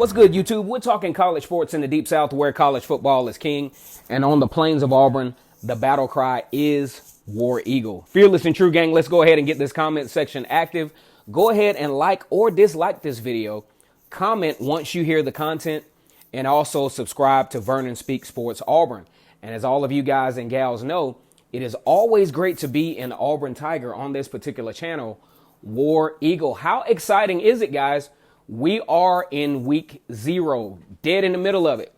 What's good, YouTube? We're talking college sports in the Deep South where college football is king. And on the plains of Auburn, the battle cry is War Eagle. Fearless and true, gang, let's go ahead and get this comment section active. Go ahead and like or dislike this video. Comment once you hear the content. And also subscribe to Vernon Speaks Sports Auburn. And as all of you guys and gals know, it is always great to be an Auburn Tiger on this particular channel, War Eagle. How exciting is it, guys? We are in week 0, dead in the middle of it.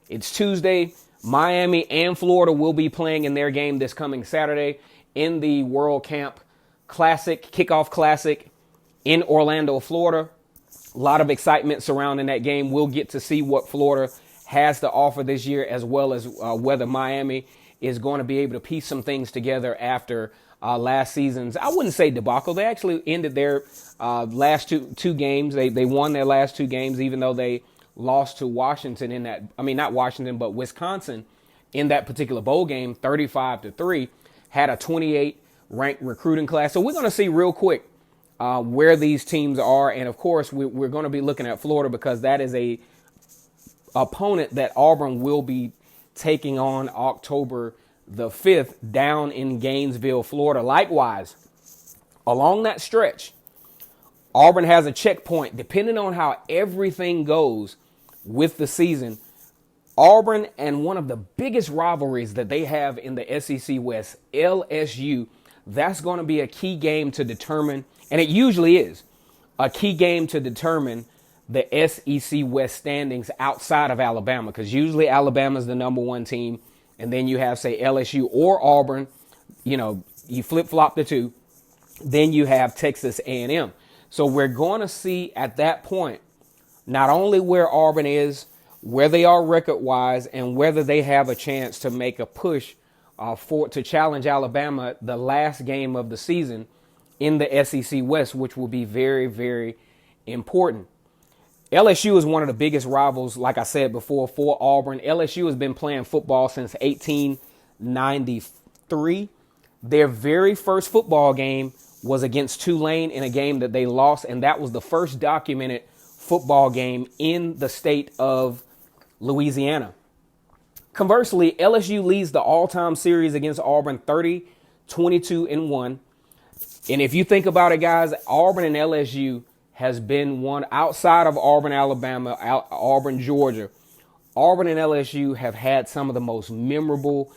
It's Tuesday. Miami and Florida will be playing in their game this coming Saturday in the World Camp Classic, Kickoff Classic in Orlando, Florida. A lot of excitement surrounding that game. We'll get to see what Florida has to offer this year, as well as whether Miami is going to be able to piece some things together after last season's, I wouldn't say debacle. They actually ended their last two games. They won their last 2 games, even though they lost to Washington in that, not Washington, but Wisconsin in that particular bowl game, 35-3, had a 28 ranked recruiting class. So we're going to see real quick where these teams are. And of course, we're going to be looking at Florida because that is a opponent that Auburn will be taking on October the 5th down in Gainesville, Florida. Likewise, along that stretch, Auburn has a checkpoint. Depending on how everything goes with the season, Auburn and one of the biggest rivalries that they have in the SEC West, LSU, that's going to be a key game to determine, and it usually is, a key game to determine the SEC West standings outside of Alabama, because usually Alabama's the number 1 team. And then you have, say, LSU or Auburn, you flip-flop the two. Then you have Texas A&M. So we're going to see at that point not only where Auburn is, where they are record-wise, and whether they have a chance to make a push to challenge Alabama the last game of the season in the SEC West, which will be very, very important. LSU is one of the biggest rivals, like I said before, for Auburn. LSU has been playing football since 1893. Their very first football game was against Tulane in a game that they lost, and that was the first documented football game in the state of Louisiana. Conversely, LSU leads the all-time series against Auburn 30-22-1. And if you think about it, guys, Auburn and LSU has been one outside of Auburn, Alabama, Auburn, Georgia. Auburn and LSU have had some of the most memorable,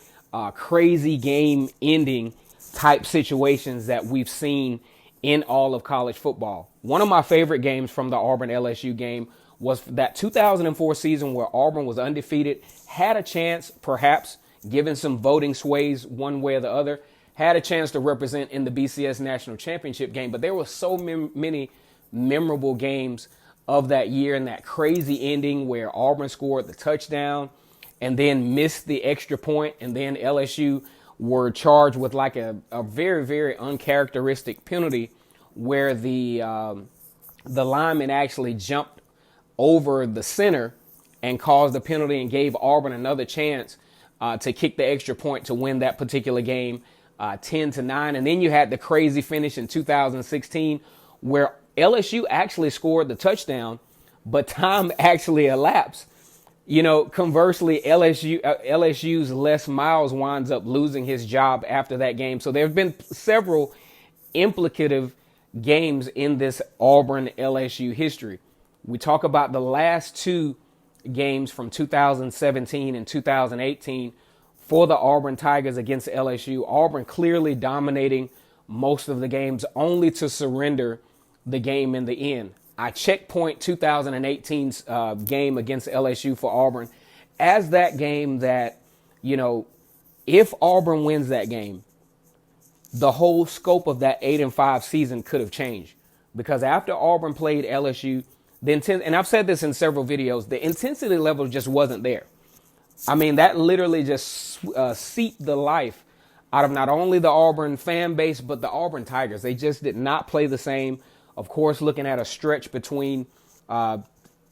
crazy game-ending type situations that we've seen in all of college football. One of my favorite games from the Auburn-LSU game was that 2004 season where Auburn was undefeated, had a chance, perhaps, given some voting sways one way or the other, had a chance to represent in the BCS National Championship game. But there were so many memorable games of that year, and that crazy ending where Auburn scored the touchdown and then missed the extra point, and then LSU were charged with like a very, very uncharacteristic penalty where the lineman actually jumped over the center and caused the penalty and gave Auburn another chance to kick the extra point to win that particular game 10-9. And then you had the crazy finish in 2016 where LSU actually scored the touchdown, but time actually elapsed. Conversely, LSU's Les Miles winds up losing his job after that game. So there have been several implicative games in this Auburn-LSU history. We talk about the last 2 games from 2017 and 2018 for the Auburn Tigers against LSU. Auburn clearly dominating most of the games, only to surrender the game in the end. I checkpoint 2018's game against LSU for Auburn as that game that, if Auburn wins that game, the whole scope of that 8-5 season could have changed. Because after Auburn played LSU, and I've said this in several videos, the intensity level just wasn't there. That literally just seeped the life out of not only the Auburn fan base, but the Auburn Tigers. They just did not play the same. Of course, looking at a stretch between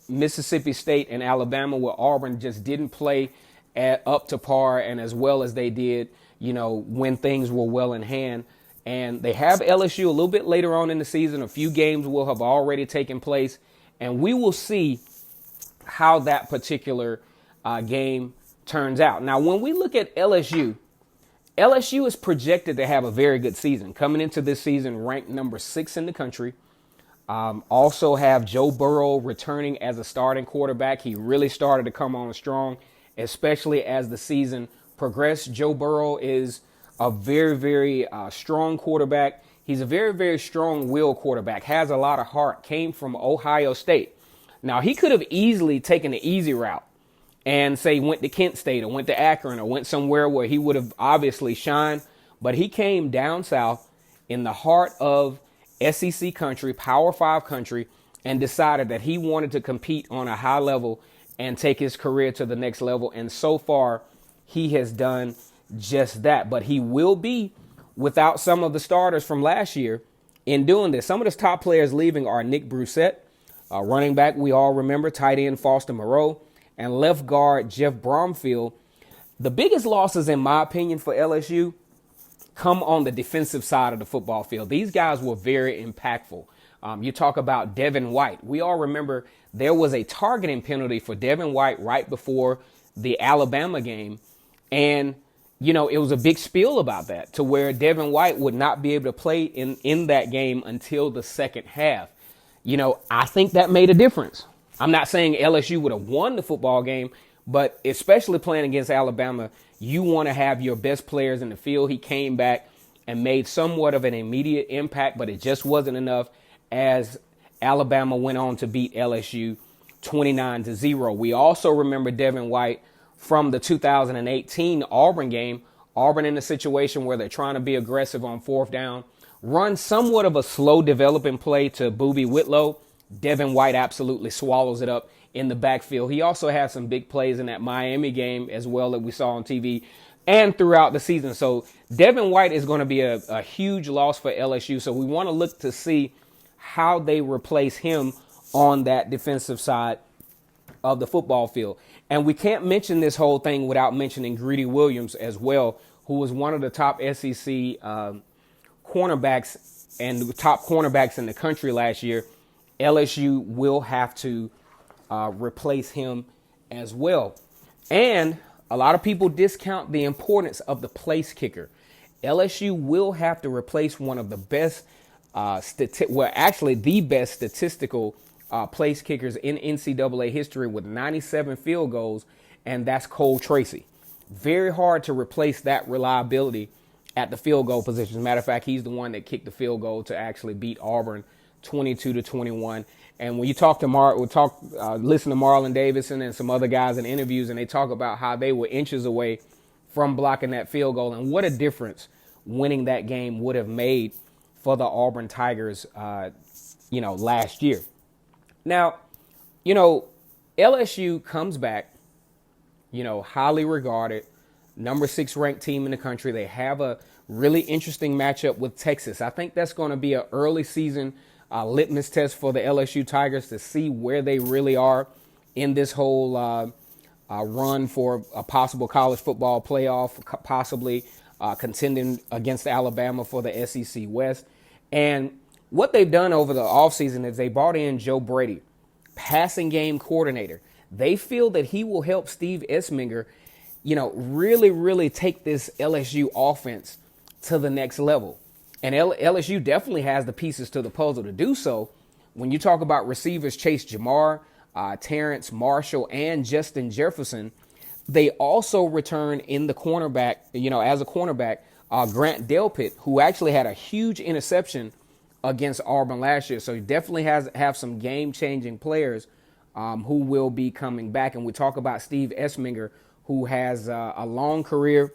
Mississippi State and Alabama where Auburn just didn't play up to par and as well as they did, when things were well in hand. And they have LSU a little bit later on in the season. A few games will have already taken place. And we will see how that particular game turns out. Now, when we look at LSU, LSU is projected to have a very good season. Coming into this season, ranked number 6 in the country. Also have Joe Burrow returning as a starting quarterback. He really started to come on strong, especially as the season progressed. Joe Burrow is a very, very strong quarterback. He's a very, very strong-willed quarterback, has a lot of heart, came from Ohio State. Now, he could have easily taken the easy route and say went to Kent State or went to Akron or went somewhere where he would have obviously shined. But he came down south in the heart of SEC country, Power 5 country, and decided that he wanted to compete on a high level and take his career to the next level. And so far, he has done just that. But he will be without some of the starters from last year in doing this. Some of the top players leaving are Nick Brissett, running back, we all remember, tight end Foster Moreau, and left guard Jeff Bromfield. The biggest losses, in my opinion, for LSU come on the defensive side of the football field. These guys were very impactful. You talk about Devin White. We all remember there was a targeting penalty for Devin White right before the Alabama game. And, you know, it was a big spiel about that to where Devin White would not be able to play in that game until the second half. You know, I think that made a difference. I'm not saying LSU would have won the football game, but especially playing against Alabama, you want to have your best players in the field. He came back and made somewhat of an immediate impact, but it just wasn't enough as Alabama went on to beat LSU 29-0. We also remember Devin White from the 2018 Auburn game. Auburn in a situation where they're trying to be aggressive on fourth down, run somewhat of a slow developing play to Boobie Whitlow. Devin White absolutely swallows it up in the backfield. He also had some big plays in that Miami game as well that we saw on TV and throughout the season. So Devin White is going to be a huge loss for LSU. So we want to look to see how they replace him on that defensive side of the football field. And we can't mention this whole thing without mentioning Greedy Williams as well, who was one of the top SEC cornerbacks and the top cornerbacks in the country last year. LSU will have to replace him as well. And a lot of people discount the importance of the place kicker. LSU will have to replace one of the best, the best statistical place kickers in NCAA history with 97 field goals, and that's Cole Tracy. Very hard to replace that reliability at the field goal position. As a matter of fact, he's the one that kicked the field goal to actually beat Auburn 22-21. And when you talk to listen to Marlon Davidson and some other guys in interviews, and they talk about how they were inches away from blocking that field goal and what a difference winning that game would have made for the Auburn Tigers, last year. Now, LSU comes back, highly regarded, number 6 ranked team in the country. They have a really interesting matchup with Texas. I think that's going to be an early season litmus test for the LSU Tigers to see where they really are in this whole run for a possible college football playoff, possibly contending against Alabama for the SEC West. And what they've done over the offseason is they brought in Joe Brady, passing game coordinator. They feel that he will help Steve Esminger, really, really take this LSU offense to the next level. And LSU definitely has the pieces to the puzzle to do so. When you talk about receivers, Chase Jamar, Terrence Marshall, and Justin Jefferson, they also return in the cornerback, as a cornerback, Grant Delpit, who actually had a huge interception against Auburn last year. So he definitely have some game-changing players who will be coming back. And we talk about Steve Esminger, who has a long career,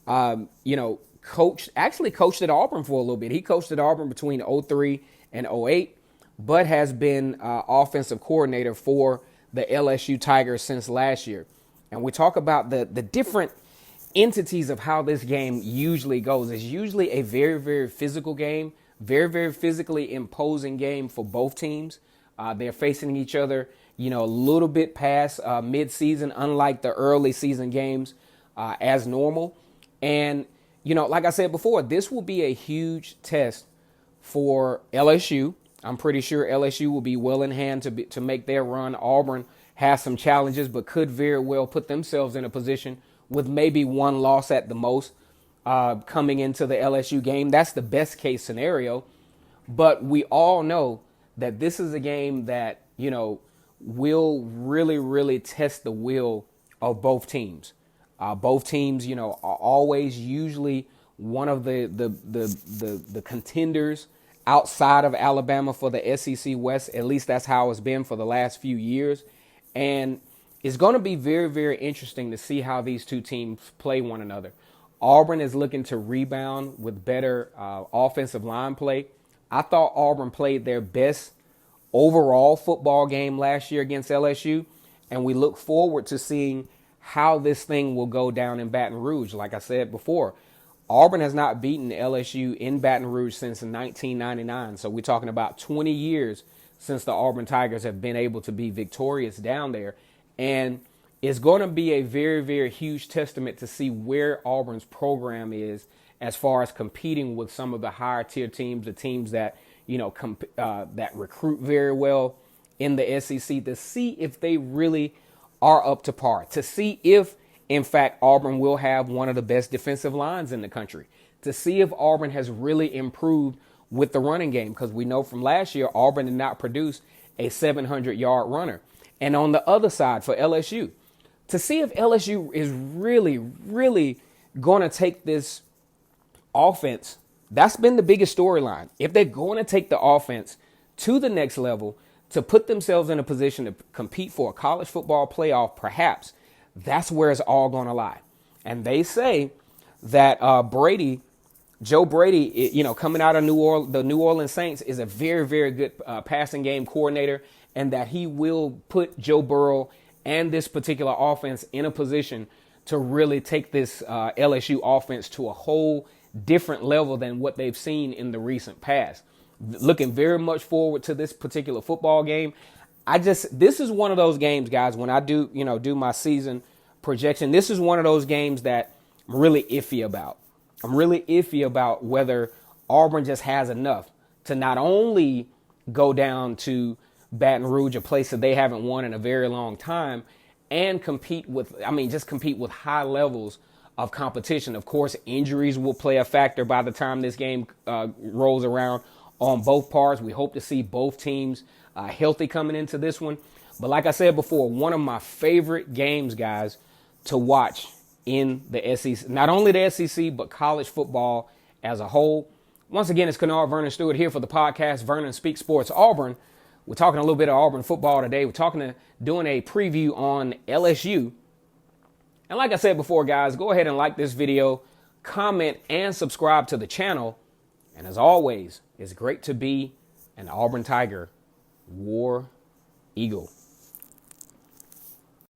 coached at Auburn for a little bit. He coached at Auburn between 2003 and 2008, but has been offensive coordinator for the LSU Tigers since last year. And we talk about the different entities of how this game usually goes. It's usually a very, very physical game, very, very physically imposing game for both teams. They're facing each other, a little bit past mid-season, unlike the early season games as normal. And like I said before, this will be a huge test for LSU. I'm pretty sure LSU will be well in hand to make their run. Auburn has some challenges, but could very well put themselves in a position with maybe one loss at the most coming into the LSU game. That's the best case scenario. But we all know that this is a game that, will really, really test the will of both teams. Both teams, are always usually one of the contenders outside of Alabama for the SEC West. At least that's how it's been for the last few years. And it's going to be very, very interesting to see how these two teams play one another. Auburn is looking to rebound with better offensive line play. I thought Auburn played their best overall football game last year against LSU, and we look forward to seeing how this thing will go down in Baton Rouge. Like I said before, Auburn has not beaten LSU in Baton Rouge since 1999, so we're talking about 20 years since the Auburn Tigers have been able to be victorious down there, and it's going to be a very, very huge testament to see where Auburn's program is as far as competing with some of the higher tier teams, the teams that that recruit very well in the SEC, to see if they really are up to par, to see if, in fact, Auburn will have one of the best defensive lines in the country, to see if Auburn has really improved with the running game, because we know from last year, Auburn did not produce a 700-yard runner. And on the other side for LSU, to see if LSU is really, really going to take this offense. That's been the biggest storyline. If they're going to take the offense to the next level to put themselves in a position to compete for a college football playoff, perhaps, that's where it's all going to lie. And they say that Joe Brady, coming out of the New Orleans Saints, is a very, very good passing game coordinator, and that he will put Joe Burrow and this particular offense in a position to really take this LSU offense to a whole different level than what they've seen in the recent past. Looking very much forward to this particular football game. This is one of those games, guys, when I do my season projection, this is one of those games that I'm really iffy about. I'm really iffy about whether Auburn just has enough to not only go down to Baton Rouge, a place that they haven't won in a very long time, and compete with high levels of competition. Of course, injuries will play a factor by the time this game rolls around on both parts. We hope to see both teams healthy coming into this one. But like I said before, one of my favorite games, guys, to watch in the SEC, not only the SEC, but college football as a whole. Once again, it's Kennard Vernon Stewart here for the podcast, Vernon Speaks Sports Auburn. We're talking a little bit of Auburn football today. We're doing a preview on LSU. And like I said before, guys, go ahead and like this video, comment, and subscribe to the channel. And as always, it's great to be an Auburn Tiger, War Eagle.